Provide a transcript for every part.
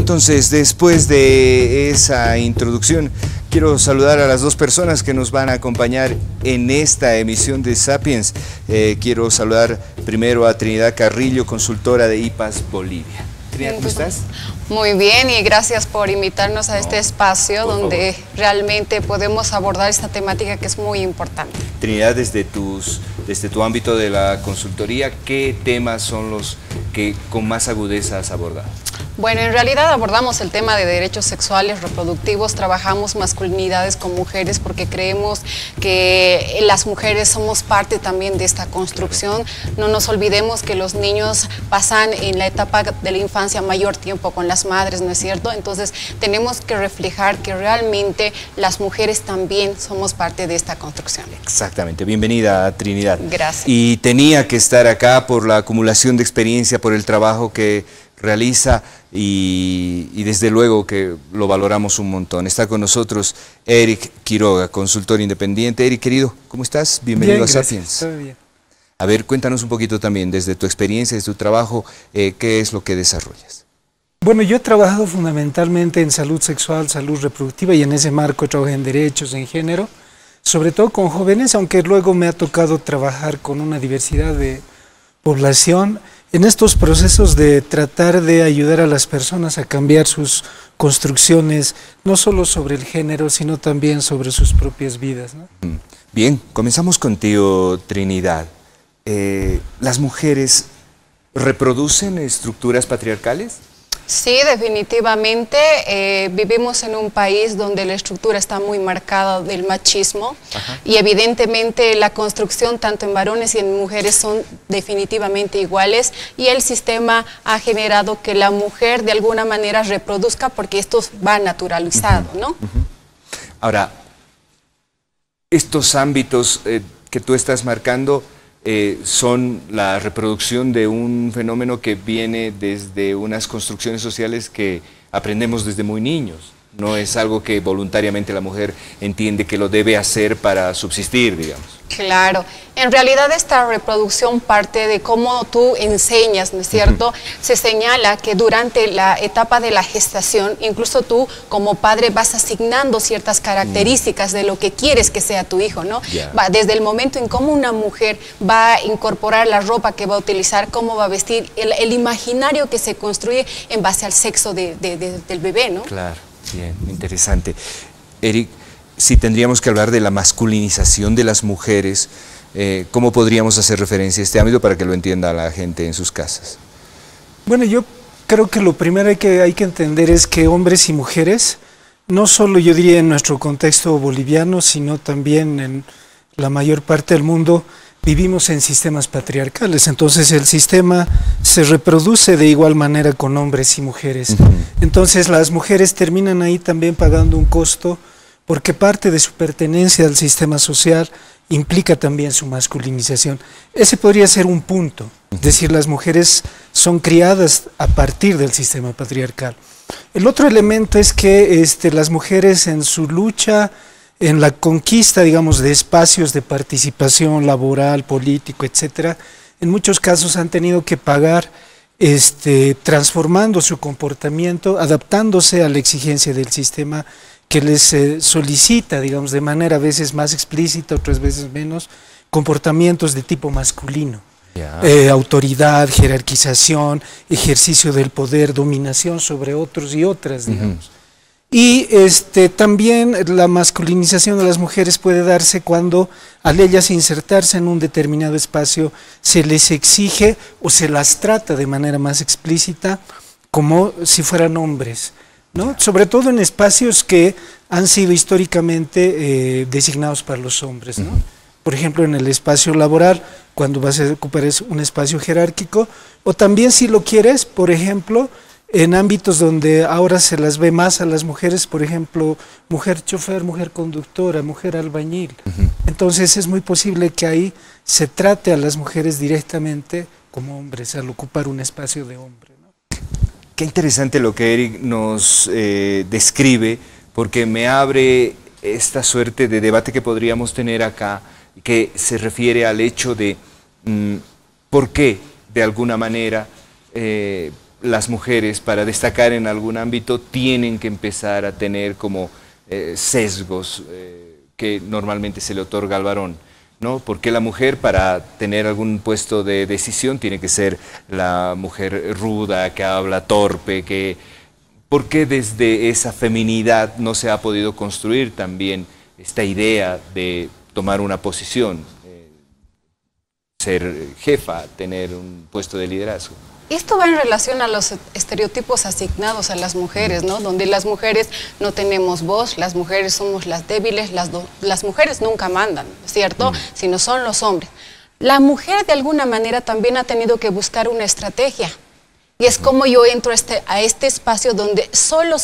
Entonces, después de esa introducción, quiero saludar a las dos personas que nos van a acompañar en esta emisión de Sapiens. Quiero saludar primero a Trinidad Carrillo, consultora de IPAS Bolivia. Trinidad, ¿cómo estás? Muy bien, y gracias por invitarnos a este espacio donde realmente podemos abordar esta temática que es muy importante. Trinidad, desde tu ámbito de la consultoría, ¿qué temas son los que con más agudeza has abordado? Bueno, en realidad abordamos el tema de derechos sexuales reproductivos, trabajamos masculinidades con mujeres porque creemos que las mujeres somos parte también de esta construcción. No nos olvidemos que los niños pasan en la etapa de la infancia mayor tiempo con las madres, ¿no es cierto? Entonces tenemos que reflejar que realmente las mujeres también somos parte de esta construcción. Exactamente, bienvenida Trinidad. Gracias. Y tenía que estar acá por la acumulación de experiencia, por el trabajo que realiza y desde luego que lo valoramos un montón. Está con nosotros Eric Quiroga, consultor independiente. Eric, querido, ¿cómo estás? Bienvenido bien, a Sapiens. Todo bien. A ver, cuéntanos un poquito también, desde tu experiencia, desde tu trabajo, ¿qué es lo que desarrollas? Bueno, yo he trabajado fundamentalmente en salud sexual, salud reproductiva, y en ese marco he trabajado en derechos, en género, sobre todo con jóvenes, aunque luego me ha tocado trabajar con una diversidad de población en estos procesos de tratar de ayudar a las personas a cambiar sus construcciones, no solo sobre el género, sino también sobre sus propias vidas, ¿no? Bien, comenzamos contigo, Trinidad. ¿Las mujeres reproducen estructuras patriarcales? Sí, definitivamente. Vivimos en un país donde la estructura está muy marcada del machismo. Ajá. Y evidentemente la construcción tanto en varones y en mujeres son definitivamente iguales, y el sistema ha generado que la mujer de alguna manera reproduzca porque esto va naturalizado, ¿no? Ahora, estos ámbitos que tú estás marcando son la reproducción de un fenómeno que viene desde unas construcciones sociales que aprendemos desde muy niños. No es algo que voluntariamente la mujer entiende que lo debe hacer para subsistir, digamos. Claro, en realidad esta reproducción parte de cómo tú enseñas, ¿no es cierto? Se señala que durante la etapa de la gestación, incluso tú como padre vas asignando ciertas características de lo que quieres que sea tu hijo, ¿no? Desde el momento en cómo una mujer va a incorporar la ropa que va a utilizar, cómo va a vestir, el imaginario que se construye en base al sexo del bebé, ¿no? Claro, bien, interesante. Eric, si tendríamos que hablar de la masculinización de las mujeres, ¿cómo podríamos hacer referencia a este ámbito para que lo entienda la gente en sus casas? Bueno, yo creo que lo primero que hay que entender es que hombres y mujeres, no solo yo diría en nuestro contexto boliviano, sino también en la mayor parte del mundo, vivimos en sistemas patriarcales. Entonces el sistema se reproduce de igual manera con hombres y mujeres. Entonces las mujeres terminan ahí también pagando un costo, porque parte de su pertenencia al sistema social implica también su masculinización. Ese podría ser un punto, es decir, las mujeres son criadas a partir del sistema patriarcal. El otro elemento es que las mujeres en su lucha, en la conquista, digamos, de espacios de participación laboral, político, etcétera, en muchos casos han tenido que pagar transformando su comportamiento, adaptándose a la exigencia del sistema que les solicita, digamos, de manera a veces más explícita, otras veces menos, comportamientos de tipo masculino. Autoridad, jerarquización, ejercicio del poder, dominación sobre otros y otras, digamos. Y también la masculinización de las mujeres puede darse cuando al ellas insertarse en un determinado espacio se les exige o se las trata de manera más explícita como si fueran hombres, ¿no? Sobre todo en espacios que han sido históricamente designados para los hombres, ¿no? Por ejemplo, en el espacio laboral, cuando vas a ocupar un espacio jerárquico, o también si lo quieres, por ejemplo, en ámbitos donde ahora se las ve más a las mujeres, por ejemplo, mujer chofer, mujer conductora, mujer albañil. Entonces es muy posible que ahí se trate a las mujeres directamente como hombres, al ocupar un espacio de hombre, ¿no? Qué interesante lo que Eric nos describe, porque me abre esta suerte de debate que podríamos tener acá, que se refiere al hecho de por qué, de alguna manera, las mujeres, para destacar en algún ámbito, tienen que empezar a tener como sesgos que normalmente se le otorga al varón, ¿no? Porque la mujer, para tener algún puesto de decisión, tiene que ser la mujer ruda, que habla torpe, que... ¿Por qué desde esa feminidad no se ha podido construir también esta idea de tomar una posición, ser jefa, tener un puesto de liderazgo? Esto va en relación a los estereotipos asignados a las mujeres, ¿no? Donde las mujeres no tenemos voz, las mujeres somos las débiles, las mujeres nunca mandan, ¿cierto? Sino son los hombres. La mujer de alguna manera también ha tenido que buscar una estrategia. Y es como yo entro a este espacio donde solo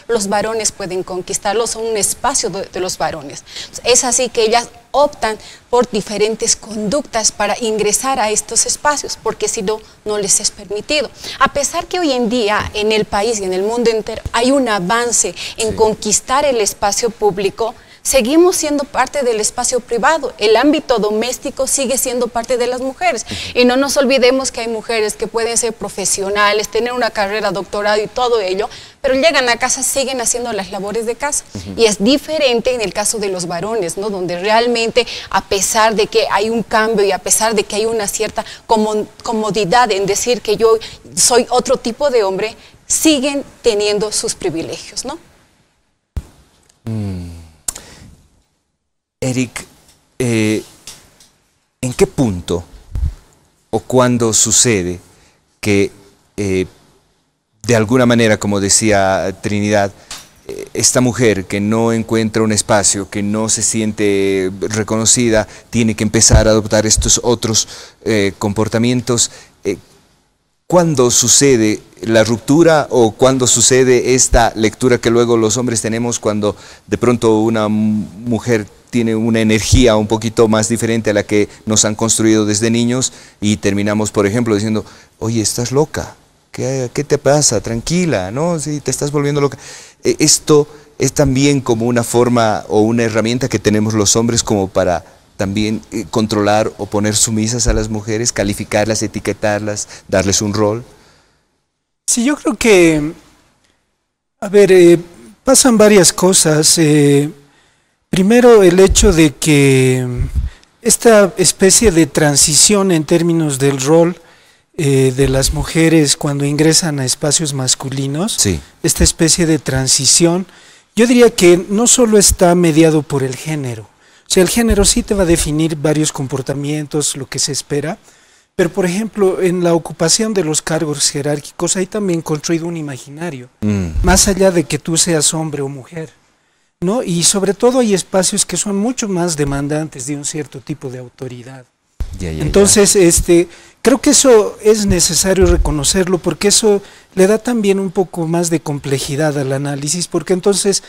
los varones pueden conquistarlo, son un espacio de los varones. Es así que ellas optan por diferentes conductas para ingresar a estos espacios, porque si no, no les es permitido. A pesar que hoy en día en el país y en el mundo entero hay un avance en conquistar el espacio público, seguimos siendo parte del espacio privado. El ámbito doméstico sigue siendo parte de las mujeres. Y no nos olvidemos que hay mujeres que pueden ser profesionales, tener una carrera, doctorado y todo ello, pero llegan a casa, siguen haciendo las labores de casa. Y es diferente en el caso de los varones, ¿no? Donde realmente, a pesar de que hay un cambio y a pesar de que hay una cierta comodidad en decir que yo soy otro tipo de hombre, siguen teniendo sus privilegios, ¿no? Eric, ¿en qué punto o cuándo sucede que de alguna manera, como decía Trinidad, esta mujer que no encuentra un espacio, que no se siente reconocida, tiene que empezar a adoptar estos otros comportamientos? ¿Cuándo sucede la ruptura o cuándo sucede esta lectura que luego los hombres tenemos cuando de pronto una mujer tiene una energía un poquito más diferente a la que nos han construido desde niños y terminamos, por ejemplo, diciendo, oye, estás loca, ¿qué te pasa? Tranquila, ¿no? Sí, te estás volviendo loca. Esto es también como una forma o una herramienta que tenemos los hombres como para también controlar o poner sumisas a las mujeres, calificarlas, etiquetarlas, darles un rol. Sí, yo creo que, a ver, pasan varias cosas. Primero, el hecho de que esta especie de transición en términos del rol de las mujeres cuando ingresan a espacios masculinos, esta especie de transición, yo diría que no solo está mediado por el género. O sea, el género sí te va a definir varios comportamientos, lo que se espera, pero por ejemplo, en la ocupación de los cargos jerárquicos hay también construido un imaginario, más allá de que tú seas hombre o mujer, ¿no? Y sobre todo hay espacios que son mucho más demandantes de un cierto tipo de autoridad. Entonces, creo que eso es necesario reconocerlo porque eso le da también un poco más de complejidad al análisis, porque entonces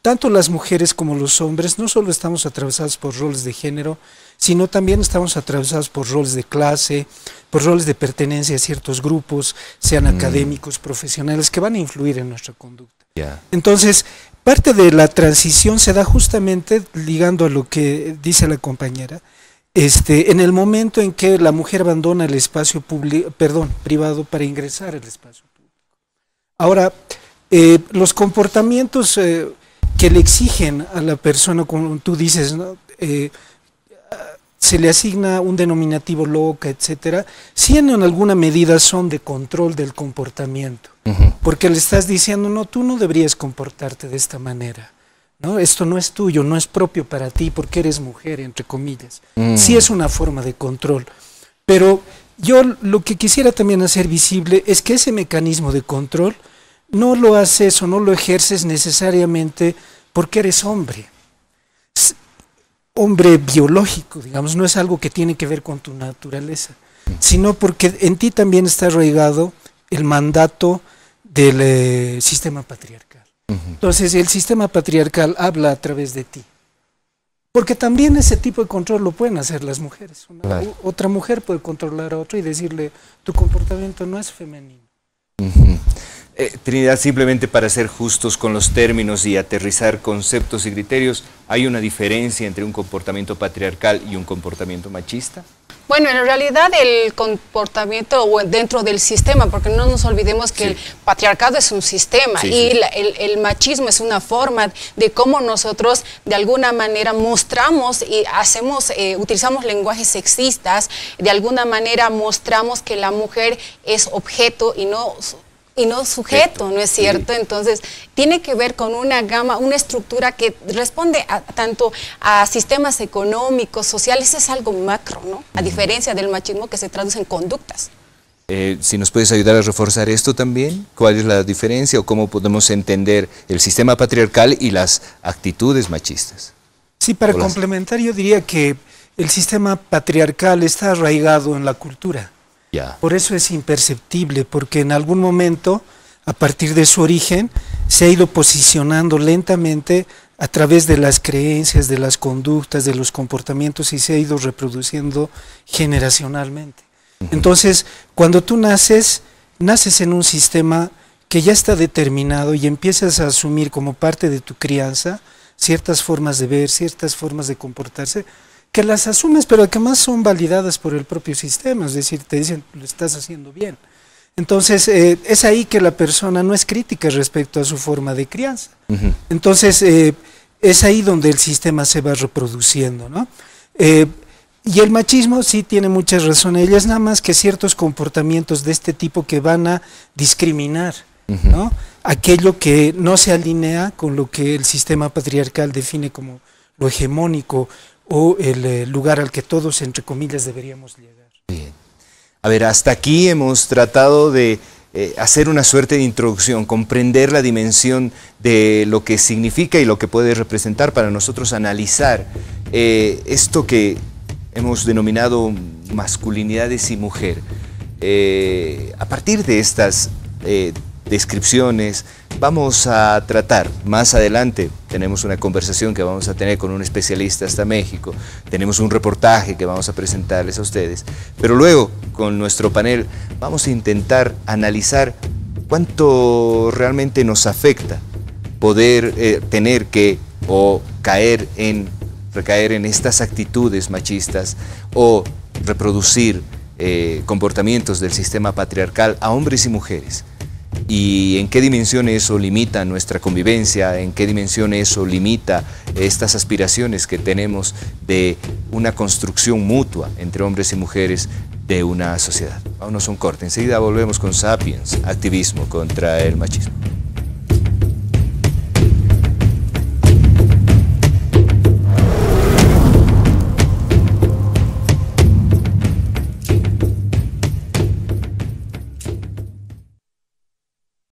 tanto las mujeres como los hombres no solo estamos atravesados por roles de género, sino también estamos atravesados por roles de clase, por roles de pertenencia a ciertos grupos, sean académicos, profesionales, que van a influir en nuestra conducta. Entonces, parte de la transición se da justamente, ligando a lo que dice la compañera, en el momento en que la mujer abandona el espacio privado para ingresar al espacio público. Ahora, los comportamientos que le exigen a la persona, como tú dices, ¿no? Se le asigna un denominativo loca, etcétera, sí en alguna medida son de control del comportamiento, porque le estás diciendo, no, tú no deberías comportarte de esta manera, ¿no? Esto no es tuyo, no es propio para ti, porque eres mujer, entre comillas. Sí es una forma de control, pero yo lo que quisiera también hacer visible es que ese mecanismo de control no lo haces o no lo ejerces necesariamente porque eres hombre. Hombre biológico, digamos, no es algo que tiene que ver con tu naturaleza, sino porque en ti también está arraigado el mandato del sistema patriarcal. Entonces el sistema patriarcal habla a través de ti, porque también ese tipo de control lo pueden hacer las mujeres. Otra mujer puede controlar a otra y decirle, tu comportamiento no es femenino. Trinidad, simplemente para ser justos con los términos y aterrizar conceptos y criterios, ¿hay una diferencia entre un comportamiento patriarcal y un comportamiento machista? Bueno, en realidad el comportamiento dentro del sistema, porque no nos olvidemos que el patriarcado es un sistema y el machismo es una forma de cómo nosotros de alguna manera mostramos y utilizamos lenguajes sexistas, de alguna manera mostramos que la mujer es objeto y no sujeto, ¿no es cierto? Entonces, tiene que ver con una gama, una estructura que responde tanto a sistemas económicos, sociales, es algo macro, ¿no? A diferencia del machismo que se traduce en conductas. Si nos puedes ayudar a reforzar esto también, ¿cuál es la diferencia o cómo podemos entender el sistema patriarcal y las actitudes machistas? Sí, para complementar yo diría que el sistema patriarcal está arraigado en la cultura. Por eso es imperceptible, porque en algún momento, a partir de su origen, se ha ido posicionando lentamente a través de las creencias, de las conductas, de los comportamientos y se ha ido reproduciendo generacionalmente. Entonces, cuando tú naces en un sistema que ya está determinado y empiezas a asumir como parte de tu crianza ciertas formas de ver, ciertas formas de comportarse, que las asumes, pero que más son validadas por el propio sistema, es decir, te dicen, lo estás haciendo bien. Entonces, es ahí que la persona no es crítica respecto a su forma de crianza. Entonces, es ahí donde el sistema se va reproduciendo, ¿no? Y el machismo sí tiene muchas razones, ella es nada más que ciertos comportamientos de este tipo que van a discriminar, ¿no? Aquello que no se alinea con lo que el sistema patriarcal define como lo hegemónico, o el lugar al que todos, entre comillas, deberíamos llegar. Bien. A ver, hasta aquí hemos tratado de hacer una suerte de introducción, comprender la dimensión de lo que significa y lo que puede representar para nosotros analizar esto que hemos denominado masculinidades y mujer. A partir de estas descripciones vamos a tratar más adelante, tenemos una conversación que vamos a tener con un especialista hasta México, tenemos un reportaje que vamos a presentarles a ustedes, pero luego con nuestro panel vamos a intentar analizar cuánto realmente nos afecta poder tener que recaer en estas actitudes machistas o reproducir comportamientos del sistema patriarcal a hombres y mujeres. Y en qué dimensión eso limita nuestra convivencia, en qué dimensión eso limita estas aspiraciones que tenemos de una construcción mutua entre hombres y mujeres de una sociedad. Vámonos a un corte, enseguida volvemos con Sapiens, activismo contra el machismo.